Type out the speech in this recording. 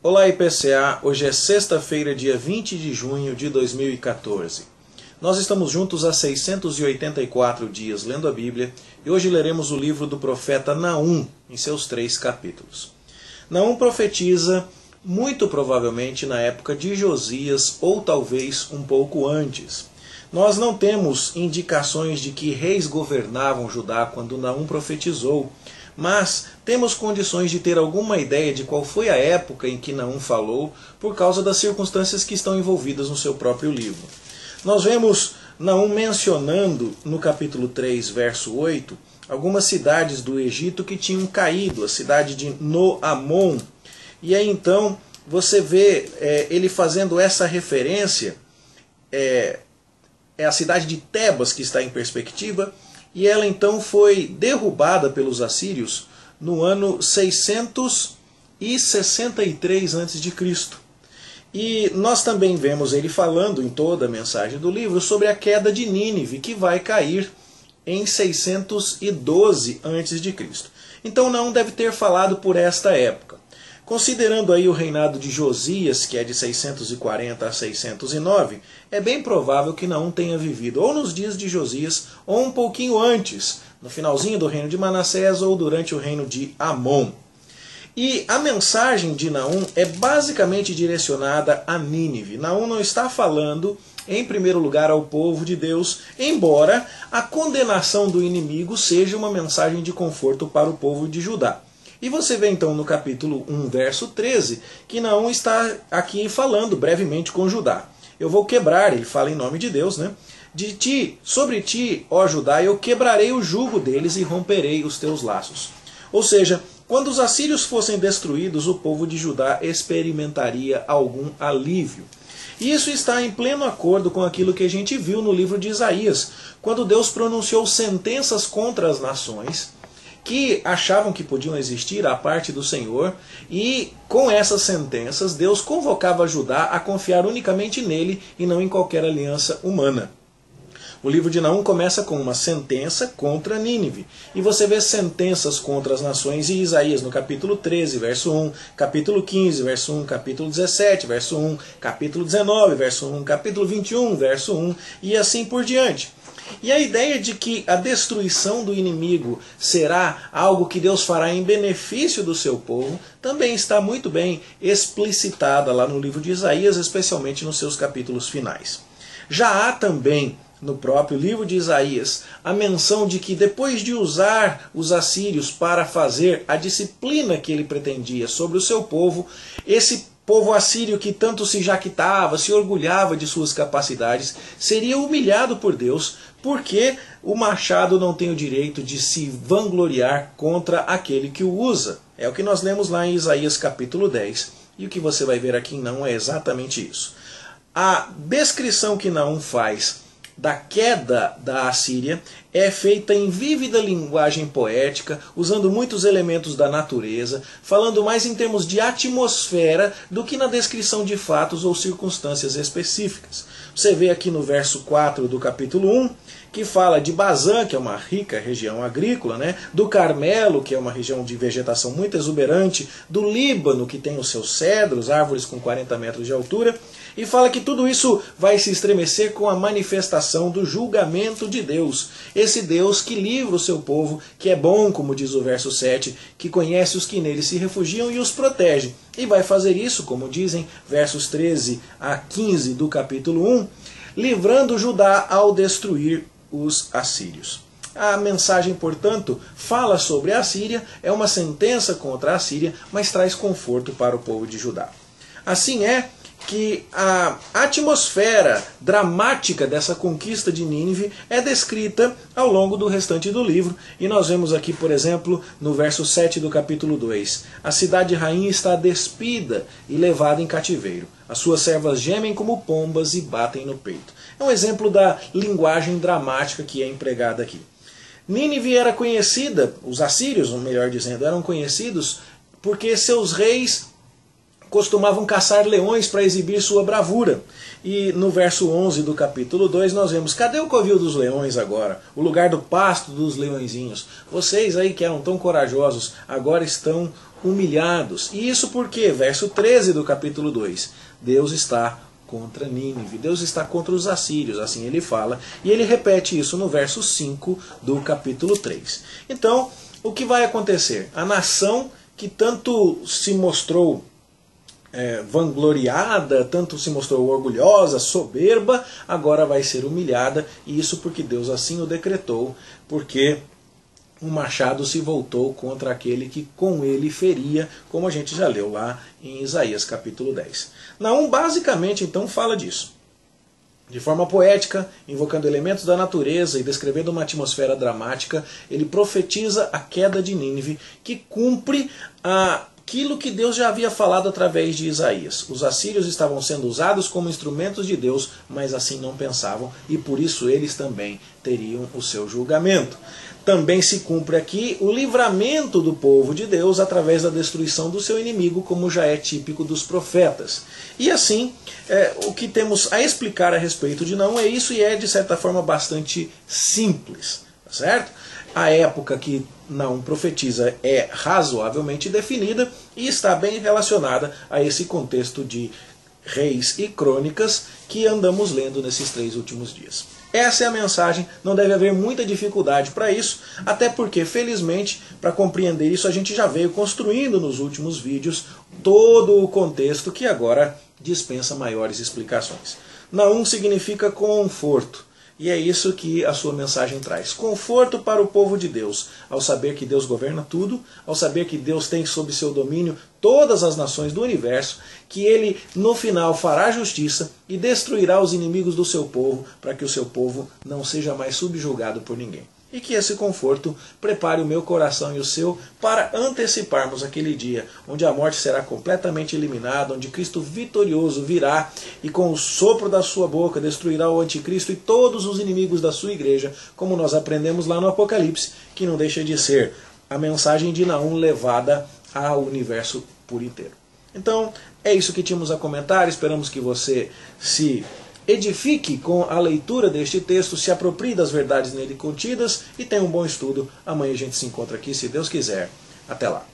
Olá IPCA, hoje é sexta-feira, dia 20 de junho de 2014. Nós estamos juntos há 684 dias lendo a Bíblia e hoje leremos o livro do profeta Naum em seus 3 capítulos. Naum profetiza muito provavelmente na época de Josias ou talvez um pouco antes. Nós não temos indicações de que reis governavam Judá quando Naum profetizou, mas temos condições de ter alguma ideia de qual foi a época em que Naum falou por causa das circunstâncias que estão envolvidas no seu próprio livro. Nós vemos Naum mencionando no capítulo 3, verso 8, algumas cidades do Egito que tinham caído, a cidade de Noamon. E aí então você vê ele fazendo essa referência, é a cidade de Tebas que está em perspectiva, e ela então foi derrubada pelos assírios no ano 663 a.C. E nós também vemos ele falando em toda a mensagem do livro sobre a queda de Nínive, que vai cair em 612 a.C. Então não deve ter falado por esta época. Considerando aí o reinado de Josias, que é de 640 a 609, é bem provável que Naum tenha vivido ou nos dias de Josias ou um pouquinho antes, no finalzinho do reino de Manassés ou durante o reino de Amon. E a mensagem de Naum é basicamente direcionada a Nínive. Naum não está falando, em primeiro lugar, ao povo de Deus, embora a condenação do inimigo seja uma mensagem de conforto para o povo de Judá. E você vê então no capítulo 1, verso 13, que Naum está aqui falando brevemente com Judá. Eu vou quebrar, ele fala em nome de Deus, né? De ti, sobre ti, ó Judá, eu quebrarei o jugo deles e romperei os teus laços. Ou seja, quando os assírios fossem destruídos, o povo de Judá experimentaria algum alívio. E isso está em pleno acordo com aquilo que a gente viu no livro de Isaías, quando Deus pronunciou sentenças contra as nações que achavam que podiam existir à parte do Senhor, e com essas sentenças Deus convocava Judá a confiar unicamente nele e não em qualquer aliança humana. O livro de Naum começa com uma sentença contra Nínive, e você vê sentenças contra as nações em Isaías no capítulo 13, verso 1, capítulo 15, verso 1, capítulo 17, verso 1, capítulo 19, verso 1, capítulo 21, verso 1, e assim por diante. E a ideia de que a destruição do inimigo será algo que Deus fará em benefício do seu povo também está muito bem explicitada lá no livro de Isaías, especialmente nos seus capítulos finais. Já há também no próprio livro de Isaías a menção de que depois de usar os assírios para fazer a disciplina que ele pretendia sobre o seu povo, esse povo assírio que tanto se jactava, se orgulhava de suas capacidades, seria humilhado por Deus, porque o machado não tem o direito de se vangloriar contra aquele que o usa. É o que nós lemos lá em Isaías capítulo 10. E o que você vai ver aqui em Naum é exatamente isso. A descrição que Naum faz da queda da Assíria é feita em vívida linguagem poética, usando muitos elementos da natureza, falando mais em termos de atmosfera do que na descrição de fatos ou circunstâncias específicas. Você vê aqui no verso 4 do capítulo 1, que fala de Bazã, que é uma rica região agrícola, né? Do Carmelo, que é uma região de vegetação muito exuberante, do Líbano, que tem os seus cedros, árvores com 40 metros de altura, e fala que tudo isso vai se estremecer com a manifestação do julgamento de Deus. Esse Deus que livra o seu povo, que é bom, como diz o verso 7, que conhece os que nele se refugiam e os protege. E vai fazer isso, como dizem versos 13 a 15 do capítulo 1, livrando Judá ao destruir os assírios. A mensagem, portanto, fala sobre a Assíria, é uma sentença contra a Assíria, mas traz conforto para o povo de Judá. Assim é que a atmosfera dramática dessa conquista de Nínive é descrita ao longo do restante do livro, e nós vemos aqui, por exemplo, no verso 7 do capítulo 2, a cidade rainha está despida e levada em cativeiro. As suas servas gemem como pombas e batem no peito. É um exemplo da linguagem dramática que é empregada aqui. Nínive era conhecida, os assírios, melhor dizendo, eram conhecidos porque seus reis costumavam caçar leões para exibir sua bravura. E no verso 11 do capítulo 2 nós vemos, cadê o covil dos leões agora? O lugar do pasto dos leõezinhos. Vocês aí que eram tão corajosos, agora estão humilhados. E isso porque, verso 13 do capítulo 2, Deus está contra Nínive, Deus está contra os assírios, assim ele fala, e ele repete isso no verso 5 do capítulo 3. Então, o que vai acontecer? A nação que tanto se mostrou vangloriada, tanto se mostrou orgulhosa, soberba, agora vai ser humilhada, e isso porque Deus assim o decretou, porque o machado se voltou contra aquele que com ele feria, como a gente já leu lá em Isaías capítulo 10. Naum basicamente então fala disso. De forma poética, invocando elementos da natureza e descrevendo uma atmosfera dramática, ele profetiza a queda de Nínive, que cumpre aquilo que Deus já havia falado através de Isaías. Os assírios estavam sendo usados como instrumentos de Deus, mas assim não pensavam, e por isso eles também teriam o seu julgamento. Também se cumpre aqui o livramento do povo de Deus através da destruição do seu inimigo, como já é típico dos profetas. E assim, o que temos a explicar a respeito de Naum é isso, e é de certa forma bastante simples, certo? A época que Naum profetiza é razoavelmente definida e está bem relacionada a esse contexto de Reis e Crônicas que andamos lendo nesses 3 últimos dias. Essa é a mensagem, não deve haver muita dificuldade para isso, até porque, felizmente, para compreender isso, a gente já veio construindo nos últimos vídeos todo o contexto que agora dispensa maiores explicações. Naum significa conforto. E é isso que a sua mensagem traz. Conforto para o povo de Deus, ao saber que Deus governa tudo, ao saber que Deus tem sob seu domínio todas as nações do universo, que Ele no final fará justiça e destruirá os inimigos do seu povo, para que o seu povo não seja mais subjugado por ninguém. E que esse conforto prepare o meu coração e o seu para anteciparmos aquele dia onde a morte será completamente eliminada, onde Cristo vitorioso virá e com o sopro da sua boca destruirá o anticristo e todos os inimigos da sua igreja, como nós aprendemos lá no Apocalipse, que não deixa de ser a mensagem de Naum levada ao universo por inteiro. Então, é isso que tínhamos a comentar, esperamos que você se edifique com a leitura deste texto, se aproprie das verdades nele contidas e tenha um bom estudo. Amanhã a gente se encontra aqui, se Deus quiser. Até lá.